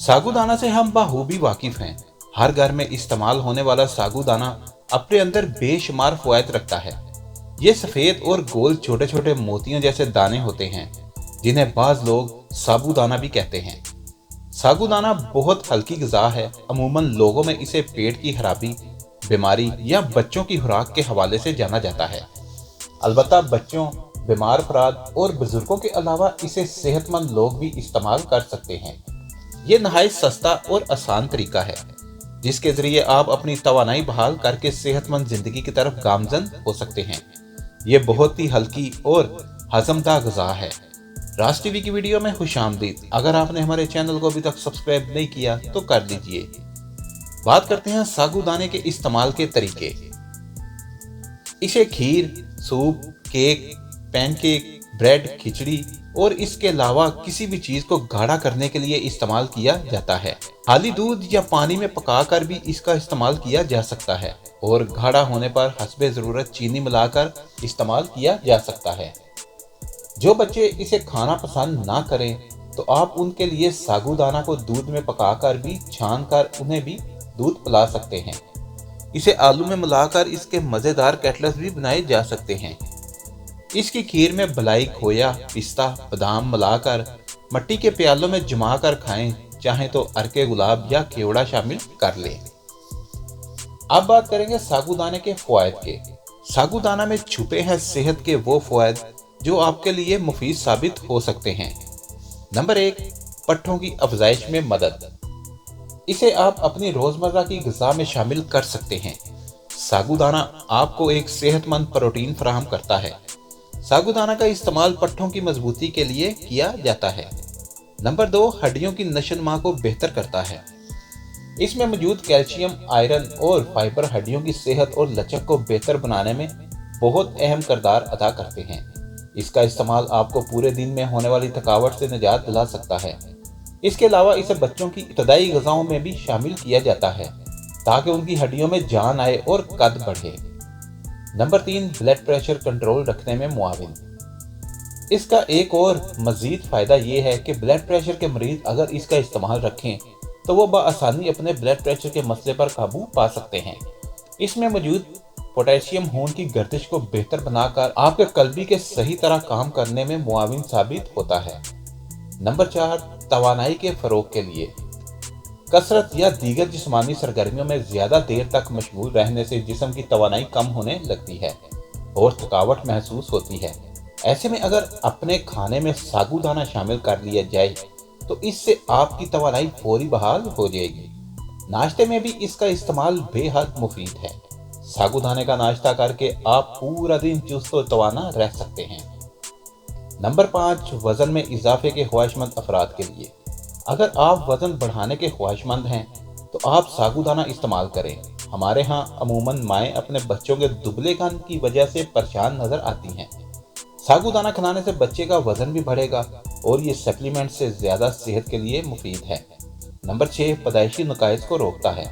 सागूदाना से हम बखूबी वाकिफ हैं। हर घर में इस्तेमाल होने वाला सागूदाना अपने अंदर बेशुमार फवायद रखता है। ये सफेद और गोल छोटे छोटे मोतियों जैसे दाने होते हैं, जिन्हें बाज लोग साबूदाना भी कहते हैं। सागूदाना बहुत हल्की ग़िज़ा है। अमूमन लोगों में इसे पेट की खराबी, बीमारी या बच्चों की खुराक के हवाले से जाना जाता है। अलबत्ता बच्चों, बीमार अफराद और बुजुर्गों के अलावा इसे सेहतमंद लोग भी इस्तेमाल कर सकते हैं। ये नहायत सस्ता और आसान तरीका है, जिसके ज़रिए आप अपनी तवानाई बहाल करके सेहतमंद ज़िंदगी की तरफ गामजन हो सकते हैं। ये बहुत ही हल्की और हजमदार ग़िज़ा है। राज टीवी की वीडियो में खुशामदीद। अगर आपने हमारे चैनल को अभी तक सब्सक्राइब नहीं किया तो कर लीजिए। बात करते हैं सागूदाने के इस्तेमाल के तरीके। इसे खीर, सूप, केक, पैनकेक, ब्रेड, खिचड़ी और इसके अलावा किसी भी चीज को गाढ़ा करने के लिए इस्तेमाल किया जाता है। खाली दूध या पानी में पकाकर भी इसका इस्तेमाल किया जा सकता है और गाढ़ा होने पर हस्बे ज़रूरत चीनी मिलाकर इस्तेमाल किया जा सकता है। जो बच्चे इसे खाना पसंद ना करें तो आप उनके लिए सागूदाना को दूध में पकाकर भी छान कर उन्हें भी दूध पिला सकते हैं। इसे आलू में मिलाकर इसके मज़ेदार कटलेट्स भी बनाए जा सकते हैं। इसकी खीर में बलाई, खोया, पिस्ता, बादाम मिलाकर मिट्टी के प्यालों में जमा कर खाएं। चाहें तो अरके गुलाब या केवड़ा शामिल कर लें। अब बात करेंगे सागूदाने के फ़वायद के। सागूदाना में छुपे हैं सेहत के वो फ़वायद जो आपके लिए मुफीद साबित हो सकते हैं। नंबर 1, पट्ठों की अफजाइश में मदद। इसे आप अपनी रोज़मर्रा की ग़िज़ा में शामिल कर सकते हैं। सागूदाना आपको एक सेहतमंद प्रोटीन फराहम करता है। सागूदाना का इस्तेमाल पट्ठों की मजबूती के लिए किया जाता है। नंबर 2, हड्डियों की नशोनुमा को बेहतर करता है। इसमें मौजूद कैल्शियम, आयरन और फाइबर हड्डियों की सेहत और लचक को बेहतर बनाने में बहुत अहम किरदार अदा करते हैं। इसका इस्तेमाल आपको पूरे दिन में होने वाली थकावट से निजात दिला सकता है। इसके अलावा इसे बच्चों की इब्तदाई ग़िज़ाओं में भी शामिल किया जाता है ताकि उनकी हड्डियों में जान आए और कद बढ़े। नंबर 3, ब्लड प्रेशर कंट्रोल रखने में मुआविन। इसका एक और मज़ीद फ़ायदा ये है कि ब्लड प्रेशर के मरीज़ अगर इसका इस्तेमाल रखें तो वो बआसानी अपने ब्लड प्रेशर के मसले पर काबू पा सकते हैं। इसमें मौजूद पोटेशियम खून की गर्दिश को बेहतर बनाकर आपके कल्बी के सही तरह काम करने में मुआविन साबित होता है। नंबर 4, तवानाई के फ़रोग के लिए। कसरत या दीगर जिस्मानी सरगर्मियों में ज़्यादा देर तक मशगूल रहने से जिस्म की तवानाई कम होने लगती है और थकावट महसूस होती है। ऐसे में अगर अपने खाने में सागूदाना शामिल कर लिया जाए तो इससे आपकी तवानाई फौरी बहाल हो जाएगी। नाश्ते में भी इसका इस्तेमाल बेहद मुफीद है। सागूदाने का नाश्ता करके आप पूरा दिन चुस्त और तवाना रह सकते हैं। नंबर 5, वज़न में इजाफे के ख्वाहिशमंद अफराद के लिए। अगर आप वज़न बढ़ाने के ख्वाहिशमंद हैं तो आप सागूदाना इस्तेमाल करें। हमारे यहाँ अमूमन माएँ अपने बच्चों के दुबलेपन की वजह से परेशान नज़र आती हैं। सागूदाना खिलाने से बच्चे का वज़न भी बढ़ेगा और ये सप्लीमेंट से ज़्यादा सेहत के लिए मुफीद है। नंबर 6, पैदाइशी नकाइस को रोकता है।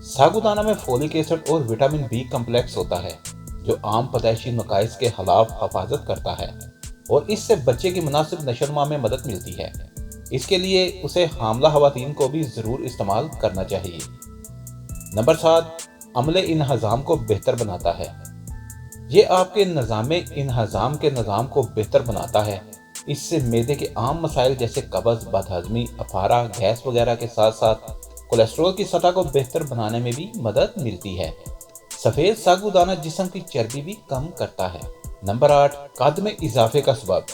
सागूदाना में फोलिक एसिड और विटामिन बी कम्प्लेक्स होता है जो आम पैदाइशी नकाइस के खिलाफ हिफाजत करता है और इससे बच्चे की मुनासिब नशोनुमा में मदद मिलती है। इसके लिए उसे हामला खवातीन को भी ज़रूर इस्तेमाल करना चाहिए। नंबर 7, अमले इन्हज़ाम को बेहतर बनाता है। ये आपके इन्हज़ाम के निज़ाम को बेहतर बनाता है। इससे मैदे के आम मसाइल जैसे कब्ज़, बदहज़मी, अफारा, गैस वगैरह के साथ साथ कोलेस्ट्रॉल की सतह को बेहतर बनाने में भी मदद मिलती है। सफ़ेद सागूदाना जिस्म की चर्बी भी कम करता है। नंबर 8, कद में इजाफे का सबब।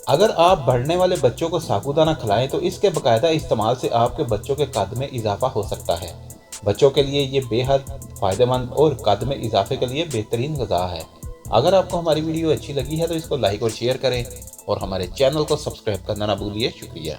अगर आप बढ़ने वाले बच्चों को सागूदाना खिलाएं तो इसके बाकायदा इस्तेमाल से आपके बच्चों के कद में इजाफा हो सकता है। बच्चों के लिए ये बेहद फ़ायदेमंद और कद में इजाफे के लिए बेहतरीन ग़िज़ा है। अगर आपको हमारी वीडियो अच्छी लगी है तो इसको लाइक और शेयर करें और हमारे चैनल को सब्सक्राइब करना ना भूलिए। शुक्रिया।